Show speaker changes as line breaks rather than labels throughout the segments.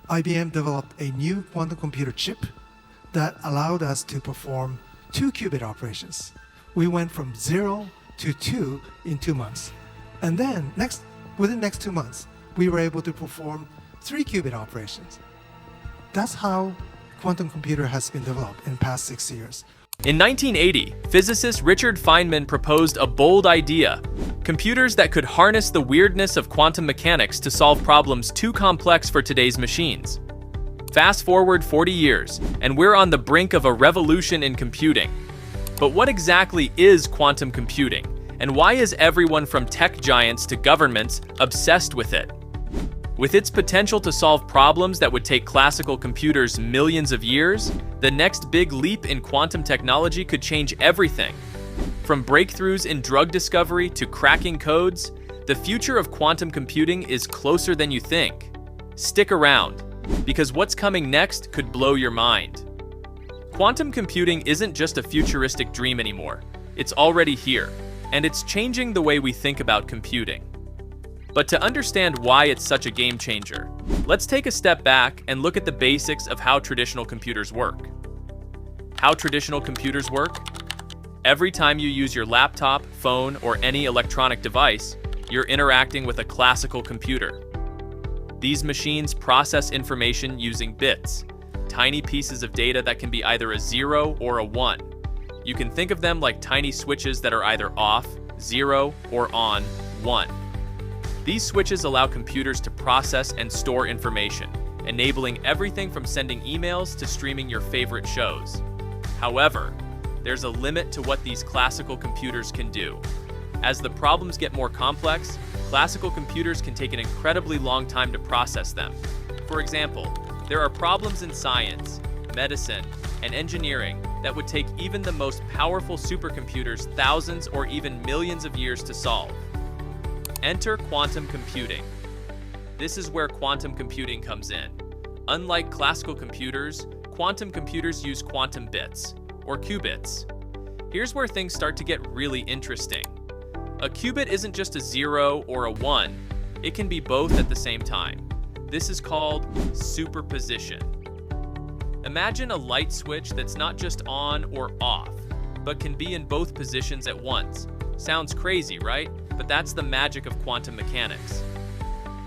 IBM developed a new quantum computer chip that allowed us to perform 2-qubit operations. We went from 0 to 2 in 2 months. And then within the next 2 months, we were able to perform 3-qubit operations. That's how quantum computer has been developed in the past 6 years.
In 1980, physicist Richard Feynman proposed a bold idea: computers that could harness the weirdness of quantum mechanics to solve problems too complex for today's machines. Fast forward 40 years, and we're on the brink of a revolution in computing. But what exactly is quantum computing, and why is everyone from tech giants to governments obsessed with it? With its potential to solve problems that would take classical computers millions of years, the next big leap in quantum technology could change everything. From breakthroughs in drug discovery to cracking codes, the future of quantum computing is closer than you think. Stick around, because what's coming next could blow your mind. Quantum computing isn't just a futuristic dream anymore. It's already here, and it's changing the way we think about computing. But to understand why it's such a game changer, let's take a step back and look at the basics of how traditional computers work. How traditional computers work? Every time you use your laptop, phone, or any electronic device, you're interacting with a classical computer. These machines process information using bits, tiny pieces of data that can be either a 0 or a 1. You can think of them like tiny switches that are either off, 0, or on, 1. These switches allow computers to process and store information, enabling everything from sending emails to streaming your favorite shows. However, there's a limit to what these classical computers can do. As the problems get more complex, classical computers can take an incredibly long time to process them. For example, there are problems in science, medicine, and engineering that would take even the most powerful supercomputers thousands or even millions of years to solve. Enter quantum computing. This is where quantum computing comes in. Unlike classical computers, quantum computers use quantum bits, or qubits. Here's where things start to get really interesting. A qubit isn't just a 0 or a 1, it can be both at the same time. This is called superposition. Imagine a light switch that's not just on or off, but can be in both positions at once. Sounds crazy, right? But that's the magic of quantum mechanics.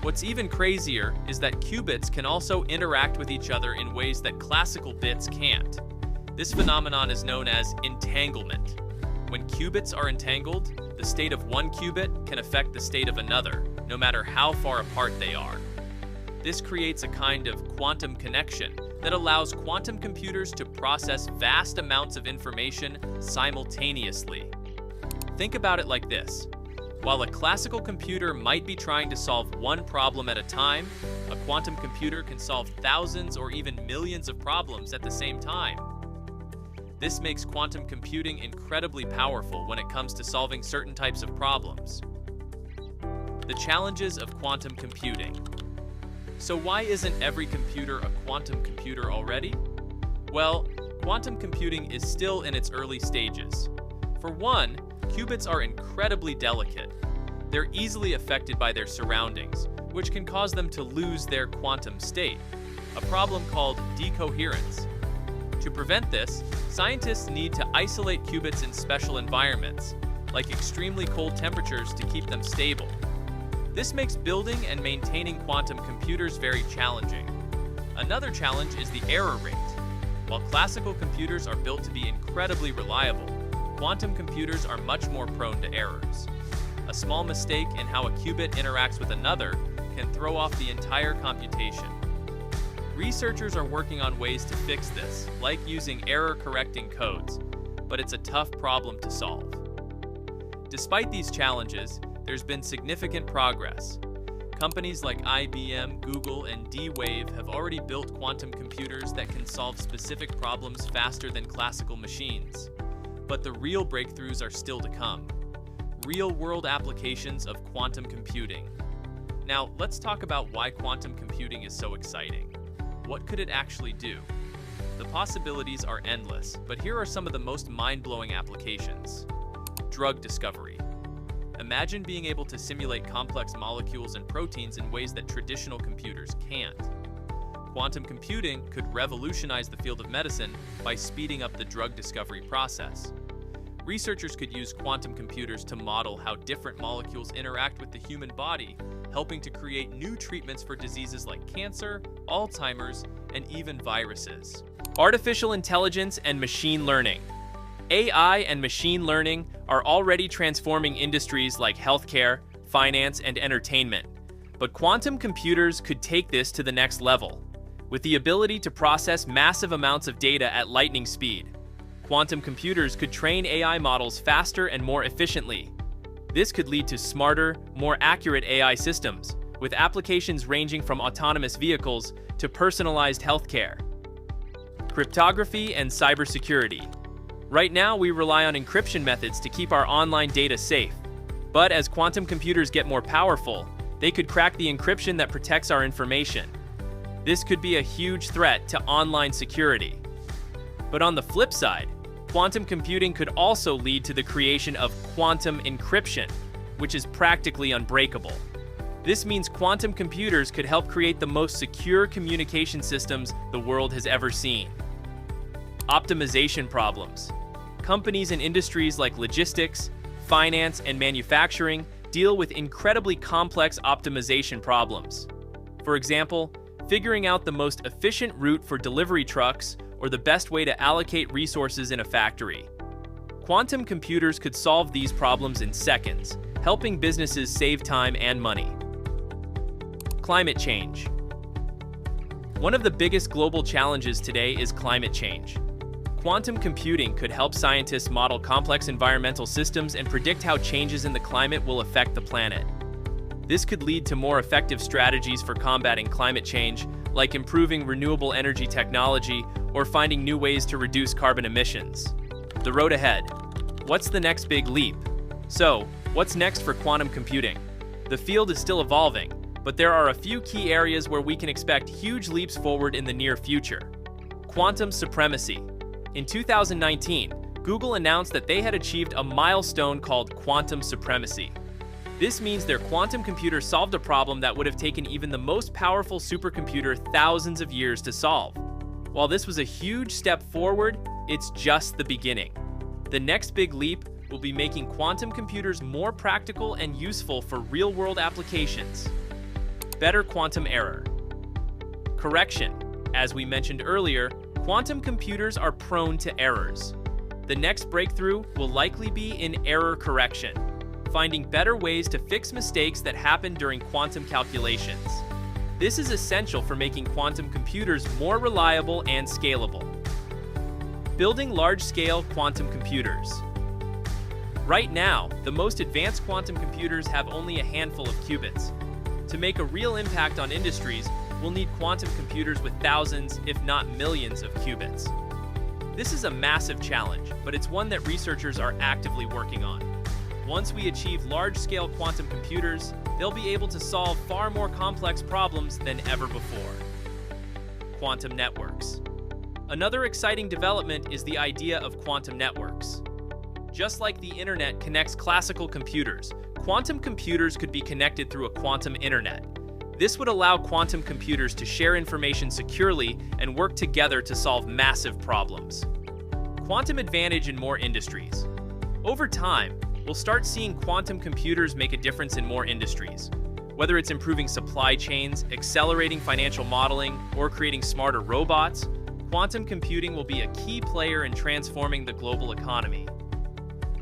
What's even crazier is that qubits can also interact with each other in ways that classical bits can't. This phenomenon is known as entanglement. When qubits are entangled, the state of one qubit can affect the state of another, no matter how far apart they are. This creates a kind of quantum connection that allows quantum computers to process vast amounts of information simultaneously. Think about it like this. While a classical computer might be trying to solve one problem at a time, a quantum computer can solve thousands or even millions of problems at the same time. This makes quantum computing incredibly powerful when it comes to solving certain types of problems. The challenges of quantum computing. So why isn't every computer a quantum computer already? Well, quantum computing is still in its early stages. For one, qubits are incredibly delicate. They're easily affected by their surroundings, which can cause them to lose their quantum state, a problem called decoherence. To prevent this, scientists need to isolate qubits in special environments, like extremely cold temperatures to keep them stable. This makes building and maintaining quantum computers very challenging. Another challenge is the error rate. While classical computers are built to be incredibly reliable, quantum computers are much more prone to errors. A small mistake in how a qubit interacts with another can throw off the entire computation. Researchers are working on ways to fix this, like using error-correcting codes, but it's a tough problem to solve. Despite these challenges, there's been significant progress. Companies like IBM, Google, and D-Wave have already built quantum computers that can solve specific problems faster than classical machines. But the real breakthroughs are still to come. Real-world applications of quantum computing. Now, let's talk about why quantum computing is so exciting. What could it actually do? The possibilities are endless, but here are some of the most mind-blowing applications. Drug discovery. Imagine being able to simulate complex molecules and proteins in ways that traditional computers can't. Quantum computing could revolutionize the field of medicine by speeding up the drug discovery process. Researchers could use quantum computers to model how different molecules interact with the human body, helping to create new treatments for diseases like cancer, Alzheimer's, and even viruses. Artificial intelligence and machine learning. AI and machine learning are already transforming industries like healthcare, finance, and entertainment. But quantum computers could take this to the next level. With the ability to process massive amounts of data at lightning speed, quantum computers could train AI models faster and more efficiently. This could lead to smarter, more accurate AI systems, with applications ranging from autonomous vehicles to personalized healthcare. Cryptography and cybersecurity. Right now, we rely on encryption methods to keep our online data safe. But as quantum computers get more powerful, they could crack the encryption that protects our information. This could be a huge threat to online security. But on the flip side, quantum computing could also lead to the creation of quantum encryption, which is practically unbreakable. This means quantum computers could help create the most secure communication systems the world has ever seen. Optimization problems. Companies and industries like logistics, finance, and manufacturing deal with incredibly complex optimization problems. For example, figuring out the most efficient route for delivery trucks or the best way to allocate resources in a factory. Quantum computers could solve these problems in seconds, helping businesses save time and money. Climate change. One of the biggest global challenges today is climate change. Quantum computing could help scientists model complex environmental systems and predict how changes in the climate will affect the planet. This could lead to more effective strategies for combating climate change, like improving renewable energy technology or finding new ways to reduce carbon emissions. The road ahead. What's the next big leap? So, what's next for quantum computing? The field is still evolving, but there are a few key areas where we can expect huge leaps forward in the near future. Quantum supremacy. In 2019, Google announced that they had achieved a milestone called quantum supremacy. This means their quantum computer solved a problem that would have taken even the most powerful supercomputer thousands of years to solve. While this was a huge step forward, it's just the beginning. The next big leap will be making quantum computers more practical and useful for real-world applications. Better quantum error. Correction. As we mentioned earlier, quantum computers are prone to errors. The next breakthrough will likely be in error correction, finding better ways to fix mistakes that happen during quantum calculations. This is essential for making quantum computers more reliable and scalable. Building large-scale quantum computers. Right now, the most advanced quantum computers have only a handful of qubits. To make a real impact on industries, we'll need quantum computers with thousands, if not millions, of qubits. This is a massive challenge, but it's one that researchers are actively working on. Once we achieve large-scale quantum computers, they'll be able to solve far more complex problems than ever before. Quantum networks. Another exciting development is the idea of quantum networks. Just like the internet connects classical computers, quantum computers could be connected through a quantum internet. This would allow quantum computers to share information securely and work together to solve massive problems. Quantum advantage in more industries. Over time, we'll start seeing quantum computers make a difference in more industries. Whether it's improving supply chains, accelerating financial modeling, or creating smarter robots, quantum computing will be a key player in transforming the global economy.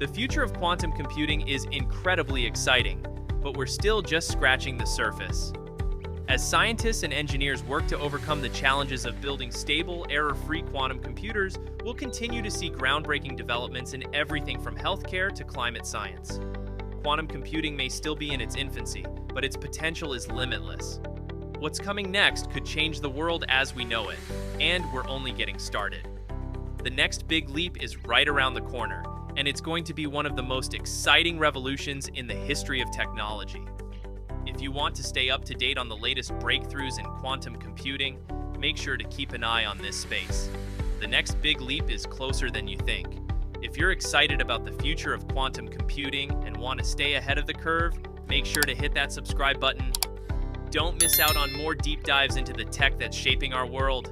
The future of quantum computing is incredibly exciting, but we're still just scratching the surface. As scientists and engineers work to overcome the challenges of building stable, error-free quantum computers, we'll continue to see groundbreaking developments in everything from healthcare to climate science. Quantum computing may still be in its infancy, but its potential is limitless. What's coming next could change the world as we know it, and we're only getting started. The next big leap is right around the corner, and it's going to be one of the most exciting revolutions in the history of technology. If you want to stay up to date on the latest breakthroughs in quantum computing, make sure to keep an eye on this space. The next big leap is closer than you think. If you're excited about the future of quantum computing and want to stay ahead of the curve, make sure to hit that subscribe button. Don't miss out on more deep dives into the tech that's shaping our world.